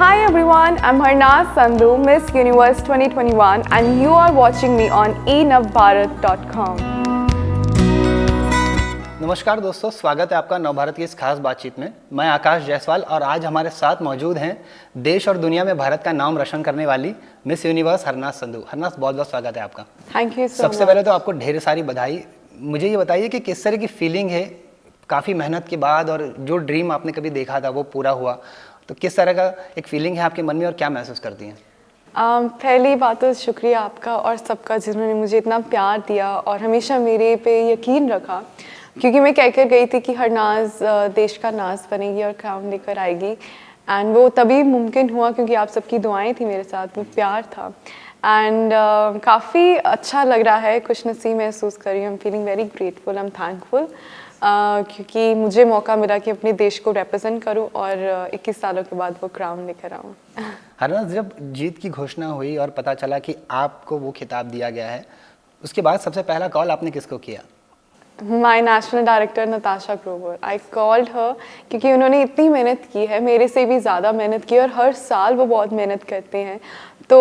Hi everyone, I'm Harnaz Sandhu, Miss Universe 2021 and you are watching me on enavbharat.com. नमस्कार दोस्तों, स्वागत है आपका नवभारत की इस खास बातचीत में। मैं आकाश जायसवाल और आज हमारे साथ मौजूद हैं देश और दुनिया में भारत का नाम रोशन करने वाली मिस यूनिवर्स हरनाज संधू। हरनाज, बहुत बहुत स्वागत है आपका। Thank you so सबसे much. पहले तो आपको ढेर सारी बधाई। मुझे ये बताइए कि किस तरह की फीलिंग है काफ़ी मेहनत के बाद, और जो ड्रीम आपने कभी देखा था वो पूरा हुआ, तो किस तरह का एक फीलिंग है आपके मन में और क्या महसूस करती हैं? पहली बात तो शुक्रिया आपका और सबका जिन्होंने मुझे इतना प्यार दिया और हमेशा मेरे पे यकीन रखा, क्योंकि मैं कह कर गई थी कि हरनाज देश का नाज बनेगी और क्राउन लेकर आएगी। एंड वो तभी मुमकिन हुआ क्योंकि आप सबकी दुआएं थी मेरे साथ, वो प्यार था। एंड काफ़ी अच्छा लग रहा है, खुशनसीब महसूस कर रही हूँ। I am feeling very grateful, I am thankful, क्योंकि मुझे मौका मिला कि अपने देश को रिप्रेजेंट करूं और 21 सालों के बाद वो क्राउन लेकर आऊं। हरनाज, जब जीत की घोषणा हुई और पता चला कि आपको वो खिताब दिया गया है, उसके बाद सबसे पहला कॉल आपने किसको किया? माई national director Natasha Grover. I called her क्योंकि उन्होंने इतनी मेहनत की है, मेरे से भी ज़्यादा मेहनत की, और हर साल वो बहुत मेहनत करते हैं। तो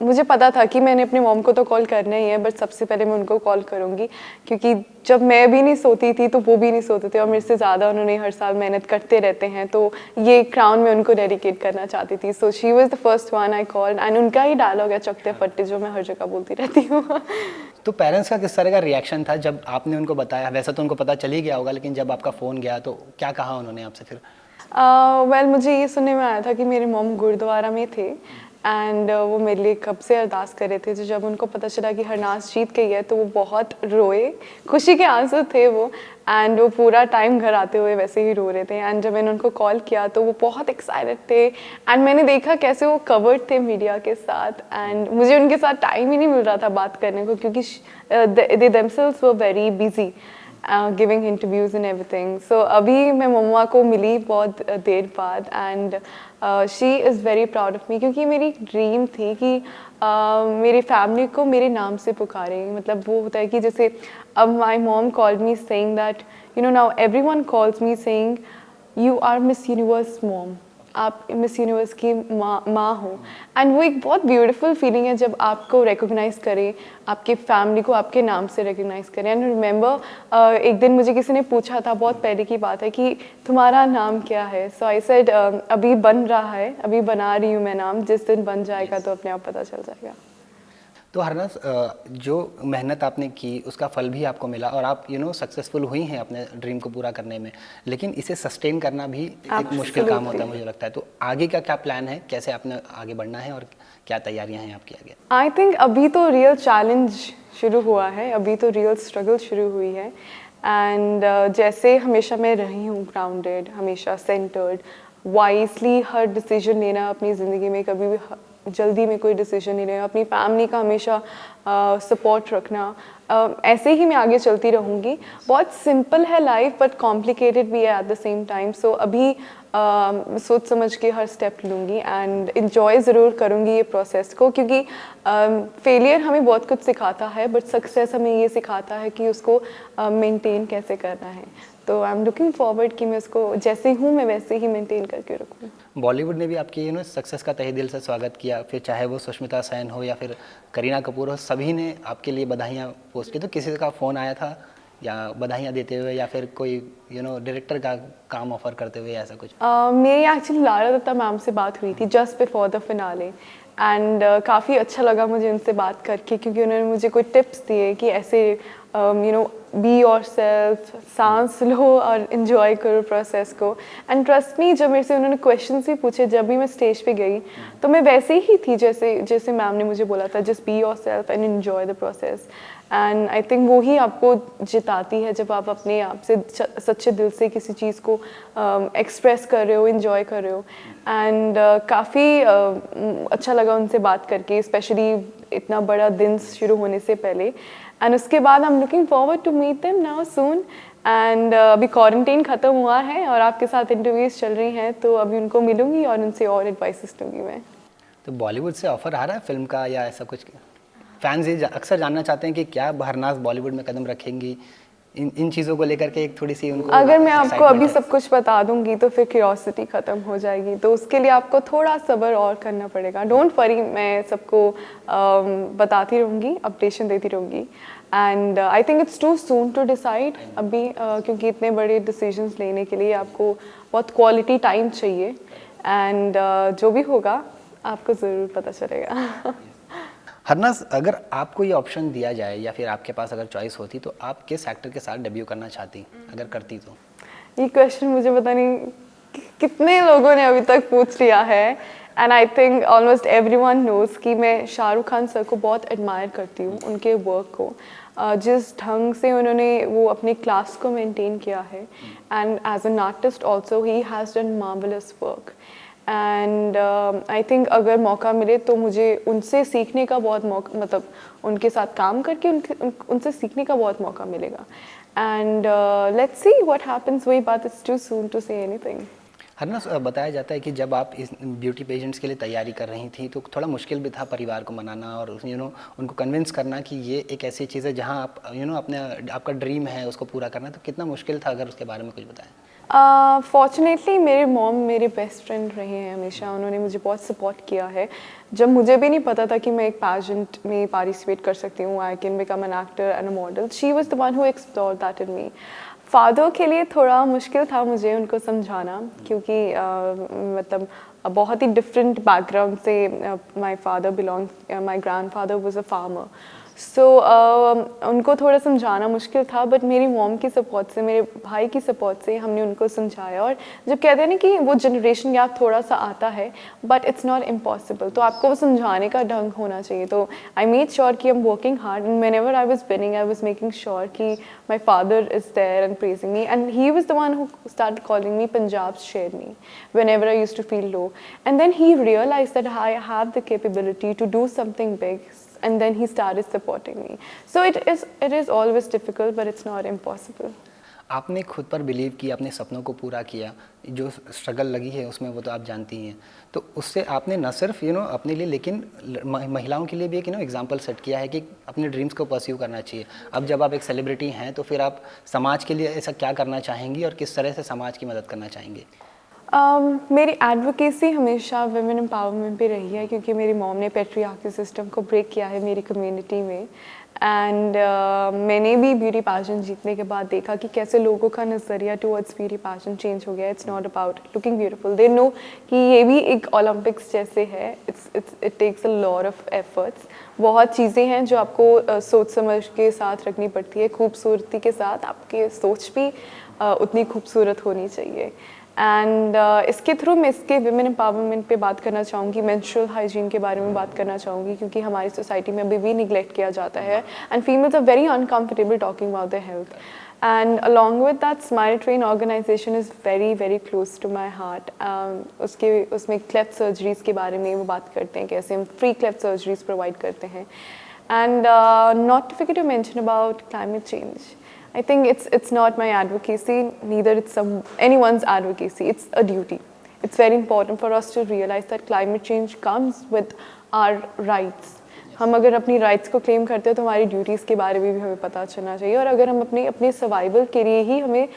मुझे पता था कि मैंने अपनी मॉम को तो कॉल करना ही है, बट सबसे पहले मैं उनको कॉल करूँगी, क्योंकि जब मैं भी नहीं सोती थी तो वो भी नहीं सोते थे और मेरे से ज़्यादा उन्होंने हर साल मेहनत करते रहते हैं। तो ये क्राउन मैं उनको डेडिकेट करना चाहती थी। So she was the first one I called, and उनका ही डायलॉग है चकते फट्टे, जो मैं हर जगह बोलती रहती हूँ। तो पेरेंट्स का किस तरह का रिएक्शन था जब आपने उनको बताया? वैसे तो उनको पता चल ही गया होगा, लेकिन जब आपका फ़ोन गया तो क्या कहा उन्होंने आपसे फिर? वेल मुझे ये सुनने में आया था कि मेरे मॉम गुरुद्वारा में थे एंड वो मेरे लिए कब से अरदास कर रहे थे। तो जब उनको पता चला कि हरनाज जीत गई है तो वो बहुत रोए, खुशी के आंसू थे वो, एंड वो पूरा टाइम घर आते हुए वैसे ही रो रहे थे। एंड जब मैंने उनको कॉल किया तो वो बहुत एक्साइटेड थे, एंड मैंने देखा कैसे वो कवर्ड थे मीडिया के साथ, एंड मुझे उनके साथ टाइम ही नहीं मिल रहा था बात करने को, क्योंकि they themselves were very busy giving interviews and everything. So अभी मैं मम्मा को मिली बहुत देर बाद, and she is very proud of me, क्योंकि मेरी ड्रीम थी कि मेरी फैमिली को मेरे नाम से पुकारें। मतलब वो होता है कि जैसे अब my mom called me saying that you know now everyone calls me saying you are Miss Universe mom, आप मिस यूनिवर्स की माँ हो। एंड वो एक बहुत ब्यूटीफुल फीलिंग है जब आपको रिकॉग्नाइज करें, आपके फैमिली को आपके नाम से रिकॉग्नाइज करें। एंड रिमेंबर एक दिन मुझे किसी ने पूछा था, बहुत पहले की बात है, कि तुम्हारा नाम क्या है। सो आई सेड अभी बन रहा है, अभी बना रही हूँ मैं नाम, जिस दिन बन जाएगा तो अपने आप पता चल जाएगा। तो हरनाज, जो मेहनत आपने की उसका फल भी आपको मिला और आप सक्सेसफुल हुई हैं अपने ड्रीम को पूरा करने में, लेकिन इसे सस्टेन करना भी एक मुश्किल काम होता है मुझे लगता है। तो आगे का क्या प्लान है, कैसे आपने आगे बढ़ना है और क्या तैयारियां हैं आपकी आगे? आई थिंक अभी तो रियल चैलेंज शुरू हुआ है, अभी तो रियल स्ट्रगल शुरू हुई है। एंड जैसे हमेशा मैं रही हूँ ग्राउंडेड, हमेशा सेंटर्ड, वाइजली हर डिसीजन लेना अपनी ज़िंदगी में, कभी भी जल्दी में कोई डिसीजन नहीं लेना, अपनी फैमिली का हमेशा सपोर्ट रखना, ऐसे ही मैं आगे चलती रहूँगी। बहुत सिंपल है लाइफ, बट कॉम्प्लिकेटेड भी है एट द सेम टाइम। सो अभी सोच समझ के हर स्टेप लूँगी एंड इन्जॉय ज़रूर करूँगी ये प्रोसेस को, क्योंकि फेलियर हमें बहुत कुछ सिखाता है, बट सक्सेस हमें ये सिखाता है कि उसको मेंटेन कैसे करना है। तो आई एम लुकिंग फॉरवर्ड कि मैं उसको जैसे हूँ मैं वैसे ही मेंटेन करके रखूँ। बॉलीवुड ने भी आपकी सक्सेस का तहे दिल से स्वागत किया, फिर चाहे वो सुष्मिता सेन हो या फिर करीना कपूर हो, सभी ने आपके लिए बधाइयाँ पोस्ट की। तो किसी का फ़ोन आया था या बधाइयाँ देते हुए, या फिर कोई डायरेक्टर का काम ऑफर करते हुए, ऐसा कुछ? मेरी एक्चुअली लारा दत्ता मैम से बात हुई थी just before the finale, and काफ़ी अच्छा लगा मुझे उनसे बात करके, क्योंकि उन्होंने मुझे कोई टिप्स दिए कि ऐसे बी योर सेल्फ, सांस लो और इन्जॉय करो प्रोसेस को। एंड ट्रस्ट मी, जब मेरे से उन्होंने क्वेश्चंस भी पूछे जब भी मैं स्टेज पे गई, तो मैं वैसे ही थी जैसे मैम ने मुझे बोला था, just be your self and enjoy the process. And I think वो ही आपको जिताती है, जब आप अपने आप से सच्चे दिल से किसी चीज़ को एक्सप्रेस कर रहे हो, इन्जॉय कर रहे हो। एंड काफ़ी अच्छा लगा उनसे बात करके, स्पेशली इतना बड़ा दिन शुरू होने से पहले। एंड उसके बाद I am looking forward to meet them now soon. And अभी क्वारंटीन ख़त्म हुआ है और आपके साथ इंटरव्यूज़ चल रही हैं, तो अभी उनको मिलूंगी और उनसे और एडवाइसेस लूँगी मैं। तो बॉलीवुड से ऑफर आ रहा है फिल्म का, या ऐसा कुछ? फैंस ये अक्सर जानना चाहते हैं कि क्या हरनाज बॉलीवुड में कदम रखेंगी, इन चीज़ों को लेकर के एक थोड़ी सी उनको अगर मैं आपको excitement अभी है। सब कुछ बता दूंगी तो फिर क्यूरियोसिटी ख़त्म हो जाएगी, तो उसके लिए आपको थोड़ा सब्र और करना पड़ेगा। डोंट वरी, मैं सबको बताती रहूँगी, अपडेशन देती रहूँगी। And I think it's too soon to decide अभी, क्योंकि इतने बड़े डिसीजंस लेने के लिए आपको बहुत क्वालिटी टाइम चाहिए। एंड जो भी होगा आपको ज़रूर पता चलेगा। हरनाज़, अगर आपको ये ऑप्शन दिया जाए या फिर आपके पास अगर चॉइस होती तो आप किस एक्टर के साथ डेब्यू करना चाहती, अगर करती तो? ये क्वेश्चन मुझे पता नहीं कितने लोगों ने अभी तक पूछ लिया है। And I think almost everyone knows कि मैं शाहरुख खान सर को बहुत एडमायर करती हूँ, उनके वर्क को। जिस ढंग से उन्होंने वो अपनी क्लास को मेंटेन किया है, and as an artist also he has done marvellous work. And I think अगर मौका मिले तो मुझे उनसे सीखने का बहुत मौका, मतलब उनके साथ काम करके उनसे सीखने का बहुत मौका मिलेगा। And let's see what happens, वही बात, it's too soon to say anything. Harnaaz, बताया जाता है कि जब आप इस ब्यूटी पेजेंट्स के लिए तैयारी कर रही थी तो थोड़ा मुश्किल भी था परिवार को मनाना और उनको कन्विंस करना कि ये एक ऐसी चीज़ है जहाँ आप अपने आपका ड्रीम है उसको पूरा करना, तो कितना मुश्किल था, अगर उसके बारे में कुछ बताएं? फॉर्चुनेटली मेरे मॉम मेरे बेस्ट फ्रेंड रहे हैं हमेशा, उन्होंने मुझे बहुत सपोर्ट किया है। जब मुझे भी नहीं पता था कि मैं एक पैजेंट में पार्टिसिपेट कर सकती हूँ, I can become an actor and a model, she was the one who explored that in me. Father के लिए थोड़ा मुश्किल था मुझे उनको समझाना, क्योंकि मतलब बहुत ही डिफरेंट बैकग्राउंड से my father belong, my grandfather was a farmer. So उनको थोड़ा समझाना मुश्किल था, बट मेरी मॉम की सपोर्ट से, मेरे भाई की सपोर्ट से हमने उनको समझाया। और जब कहते हैं ना कि वो जनरेशन गैप थोड़ा सा आता है, बट इट्स नॉट इम्पॉसिबल, तो आपको वो समझाने का ढंग होना चाहिए। तो आई मेड श्योर कि I am working hard, and whenever I was winning I was making sure कि my father is there and praising me, and he was the one who started calling me Punjab शेरनी whenever I used to feel low. And then he realized that I have the capability to do something big, and then he started supporting me. So it is always difficult, but it's not impossible. आपने खुद पर believe किया, अपने सपनों को पूरा किया, जो स्ट्रगल लगी है उसमें वो तो आप जानती हैं, तो उससे आपने न सिर्फ अपने लिए लेकिन महिलाओं के लिए भी एक एग्जांपल सेट किया है कि अपने ड्रीम्स को परस्यू करना चाहिए। अब जब आप एक सेलिब्रिटी हैं तो फिर आप समाज के लिए ऐसा क्या करना चाहेंगी और किस तरह से समाज की मदद करना चाहेंगे? मेरी एडवोकेसी हमेशा वुमेन एम्पावरमेंट पे रही है, क्योंकि मेरी मॉम ने पेट्रियार्की सिस्टम को ब्रेक किया है मेरी कम्युनिटी में। एंड मैंने भी ब्यूटी पैजेंट जीतने के बाद देखा कि कैसे लोगों का नज़रिया टुवर्ड्स ब्यूटी पैजेंट चेंज हो गया। It's not about looking beautiful, they know कि ये भी एक ओलंपिक्स जैसे है। It takes a lot of efforts, बहुत चीज़ें हैं जो आपको सोच समझ के साथ रखनी पड़ती है। खूबसूरती के साथ आपकी सोच भी उतनी खूबसूरत होनी चाहिए। एंड इसके थ्रू मैं इसके विमेन एम्पावरमेंट पे बात करना चाहूँगी, मेंस्ट्रुअल हाइजीन के बारे में बात करना चाहूँगी, क्योंकि हमारी सोसाइटी में अभी भी निगलेक्ट किया जाता है, and females are very uncomfortable talking about their health. And along with that, Smile Train organisation is very very close to my heart. उसमें क्लेफ्ट सर्जरीज़ के बारे में वो बात करते हैं, कैसे हम फ्री क्लेफ्ट सर्जरीज़ प्रोवाइड करते हैं। And not to forget to mention about climate change. I think it's not my advocacy, neither it's anyone's advocacy. It's a duty. It's very important for us to realize that climate change comes with our rights. हम अगर अपनी rights को claim करते हैं तो हमारी duties के बारे में भी हमें पता चलना चाहिए, और अगर हम अपने सर्वाइवल के लिए ही हमें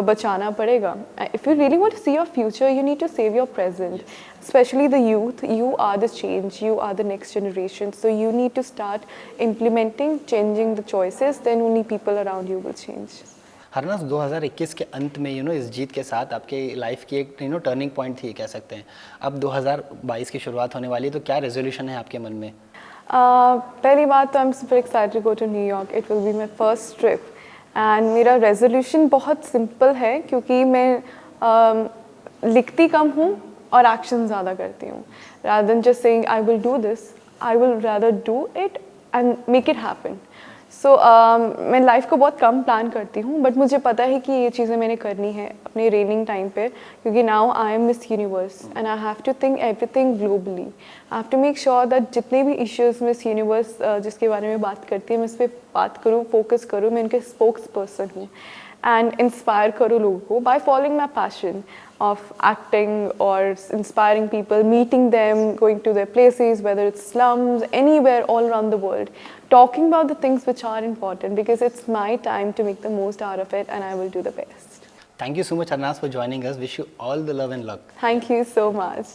बचाना पड़ेगा। If you really want to see your future, you need to save your present, especially the youth. You are the change, you are the next generation, so you need to start implementing, changing the choices, then only people around you will change. Harnaaz, 2021 के अंत में इस जीत के साथ आपके life की एक turning point थी कह सकते हैं। अब 2022 की शुरुआत होने वाली है, तो क्या रेजोल्यूशन है आपके मन में? पहली बात तो I am super excited to go to New York. It will be my first trip, and मेरा रेजोल्यूशन बहुत सिंपल है, क्योंकि मैं लिखती कम हूँ और एक्शन ज़्यादा करती हूँ। rather than just saying I will do this, I will rather do it and make it happen. So मैं लाइफ को बहुत कम प्लान करती हूँ, बट मुझे पता है कि ये चीज़ें मैंने करनी है अपने रेनिंग टाइम पे, क्योंकि now I am Miss Universe and I have to think everything globally. I have to make sure that जितने भी इश्यूज मिस यूनिवर्स जिसके बारे में बात करती है, मैं इस पर बात करूँ, फोकस करूँ, मैं उनके स्पोक्स पर्सन हूँ, and inspire करो लोगों को by following my passion of acting or inspiring people, meeting them, going to their places, whether it's slums, anywhere all around the world, talking about the things which are important, because it's my time to make the most out of it, and I will do the best. Thank you so much, Harnaaz, for joining us. Wish you all the love and luck. Thank you so much.